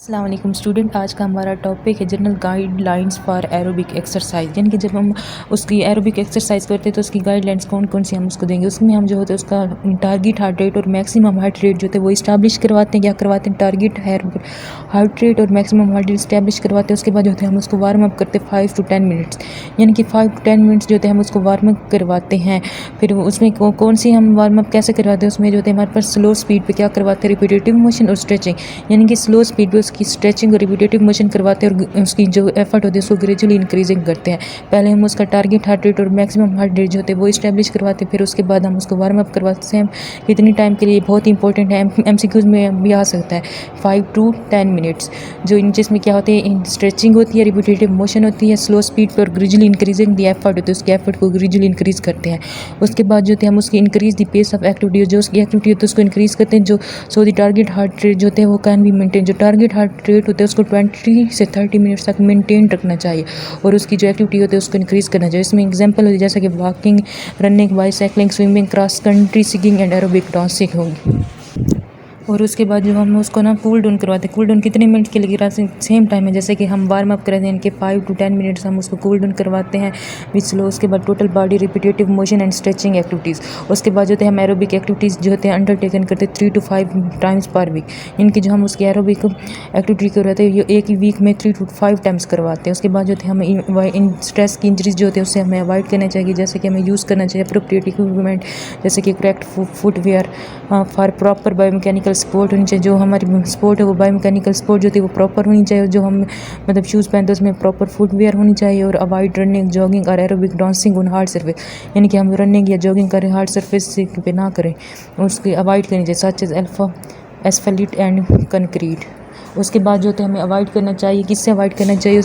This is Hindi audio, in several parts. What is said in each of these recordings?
अस्सलाम वालेकुम स्टूडेंट। आज का हमारा टॉपिक है general guidelines for aerobic exercise. यानी कि जब हम उसकी एरोबिक एक्सरसाइज करते हैं तो उसकी गाइडलाइंस कौन कौन सी हम उसको देंगे। उसमें हम जो होता है उसका टारगेट हार्ट रेट और मैक्सिमम हार्ट रेट जो होते हैं वो इस्टेब्लिश करवाते हैं। क्या करवाते हैं? टारगेट हार्ट रेट और मैक्सिमम हार्ट रेट इस्टेब्लिश करवाते हैं। उसके बाद जो होते हैं हम उसको वार्म अप करते हैं 5 to 10 मिनट्स, यानी कि 5 to 10 मिनट्स जो होते हैं हम उसको वार्म अप करवाते हैं। फिर उसमें कौन सी हम वार्म अप कैसे करवाते हैं? उसमें जो होते हैं हमारे पास स्लो स्पीड पे क्या करवाते हैं? रिपीटेटिव मोशन और स्ट्रेचिंग, यानी कि स्लो स्पीड पे उसकी स्ट्रेचिंग और रिपीटेटिव मोशन करवाते हैं और उसकी जो एफर्ट होती है उसको ग्रेजुअली इंक्रीजिंग करते हैं। पहले हम उसका टारगेट हार्ट रेट और मैक्सिमम हार्ट रेट जो होते हैं वो इस्टेब्लिश करवाते हैं। फिर उसके बाद हम उसको वार्म अप करवाते हैं कितनी टाइम के लिए। बहुत इंपॉर्टेंट है, एमसीक्यूज में भी आ सकता है। 5 to 10 मिनट्स जो जिसमें क्या होते हैं स्ट्रेचिंग होती है, रिपीटेटिव मोशन होती है, स्लो स्पीड पर ग्रेजुअली इंक्रीजिंग दी एफर्ट होती है, उसकी एफर्ट को ग्रेजुअली इंक्रीज करते हैं। उसके बाद जो होते हैं हम उसकी increase the pace of activity, जो उसकी एक्टिविटी होती है उसको इंक्रीज करते हैं। जो so the target heart rate जो होते हैं वो कैन बी मेंटेन। जो टारगेट हार्ट रेट होता है उसको 20 से 30 मिनट्स तक मेंटेन रखना चाहिए और उसकी जो एक्टिविटी होती है उसको इंक्रीज करना चाहिए। इसमें एग्जांपल होती है जैसे कि walking, running, bicycling, swimming, cross country, singing and aerobic dancing होगी। और उसके बाद जो हम उसको ना कूल डाउन करवाते हैं। कूल डाउन कितने मिनट के लिए कराते हैं? सेम टाइम है जैसे कि हम वार्म अप कराते हैं इनके 5 to 10 मिनट्स हम उसको कूल डाउन करवाते हैं विथ स्लो। उसके बाद total body repetitive motion and stretching activities. उसके बाद जो है हम एरोबिक एक्टिविटीज़ जो होते हैं अंडरटेकन करते हैं 3 to 5 टाइम्स पर वीक। इनकी जो हम उसकी एरोबिक एक्टिविटी करवाते हैं ये एक ही वीक में 3 to 5 टाइम्स करवाते हैं। उसके बाद जो है हमें इन स्ट्रेस की इंजरीज जो होती है उससे हमें अवॉइड करना चाहिए, जैसे कि हमें यूज़ करना चाहिए अप्रोप्रिएट इक्विपमेंट, जैसे कि correct footwear for proper biomechanical support होनी चाहिए। जो हमारी स्पोर्ट है वो बायोमैकेनिकल सपोर्ट जो होती है वो प्रॉपर होनी चाहिए। जो हम मतलब शूज़ पहनते हैं उसमें प्रॉपर फुटवेयर होनी चाहिए। और अवॉइड रनिंग, जॉगिंग और aerobic dancing on hard surface, यानी कि हम रनिंग या जॉगिंग करें हार्ड सर्फेस पे ना करें, उसकी अवॉइड करनी चाहिए सच एज एसफेलिट एंड कंक्रीट। उसके बाद जो होता है हमें अवॉइड करना चाहिए, किससे अवॉइड करना चाहिए?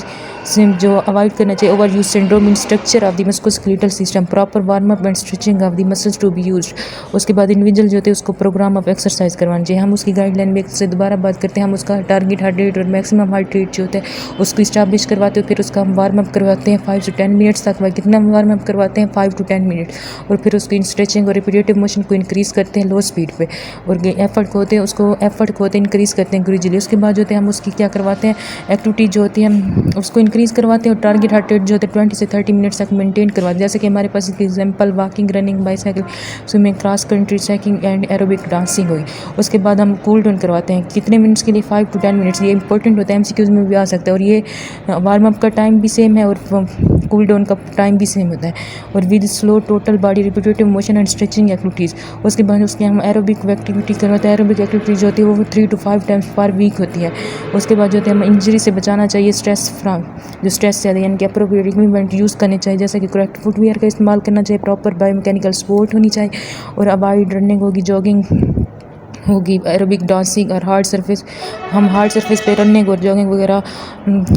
जो अवॉइड करना चाहिए over use syndrome in structure of the musculoskeletal system, proper warm up and stretching of the muscles to be used. उसके बाद इंडिविजुअल जो होते हैं उसको प्रोग्राम ऑफ एक्सरसाइज करवाना चाहिए। हम उसकी गाइडलाइन में से दोबारा बात करते हैं। हम उसका टारगेट हार्ट रेट और मैक्सिमम हार्ट रेट जो होता है उसको इस्टेब्लिश करवाते हैं। फिर उसका हम वार्म अप करवाते हैं 5 to 10 मिनट्स तक। कितना वार्म अप करवाते हैं? 5 to 10 मिनट। और फिर उसकी स्ट्रेचिंग और रिपीटेटिव मोशन को इंक्रीज़ करते हैं लो स्पीड पे और एफर्ट को होते हैं इंक्रीज़ करते हैं ग्रेजुअली। उसके बाद जो होते हैं हम उसकी क्या करवाते हैं एक्टिविटी जो होती है हम उसको इंक्रीज़ करवाते हैं और टारगेट हार्ट रेट जो होता है 20 से 30 मिनट्स तक मेंटेन करवाते हैं। जैसे कि हमारे पास example walking, running, bicycle, swimming, cross country, cycling and aerobic dancing हुई। उसके बाद हम कूल डाउन करवाते हैं कितने मिनट्स के लिए? 5 to 10 मिनट्स। ये इंपॉर्टेंट होता है, एमसीक्यूज में भी आ सकता है। और ये वार्म अप का टाइम भी सेम है और कूल डाउन का टाइम भी सेम होता है। और with slow total body repetitive motion and stretching activities. उसके बाद उसके हम एरोबिक एक्टिविटी करवाते हैं। एरोबिक एक्टिविटी जो होती है वो 3 to 5 टाइम्स पर वीक होती है। उसके बाद जो होते हैं हम इंजरी से बचाना चाहिए, स्ट्रेस फ्रॉम जो स्ट्रेस से यानी कि अप्रोप्रिएट इक्विपमेंट यूज़ करने चाहिए, जैसे कि करेक्ट फुटवेयर का इस्तेमाल करना चाहिए, प्रॉपर बायोमैकेनिकल सपोर्ट होनी चाहिए और अवॉइड रनिंग होगी, जॉगिंग होगी, एरोबिक डांसिंग और हार्ड सरफेस। हम हार्ड सरफेस पे रनिंग और जॉगिंग वगैरह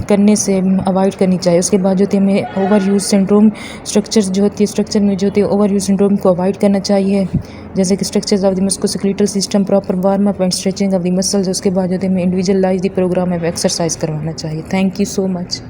करने से अवॉइड करनी चाहिए। उसके बाद जो होती है हमें ओवर यूज सिंड्रोम स्ट्रक्चर्स जो होती है स्ट्रक्चर में जो होती है ओवर यूज सिंड्रोम को अवॉइड करना चाहिए, जैसे कि structures of the musculoskeletal system, proper warm up and stretching of the muscles. उसके बाद जो होती है हमें individualize the programme of exercise करवाना चाहिए। Thank you so much.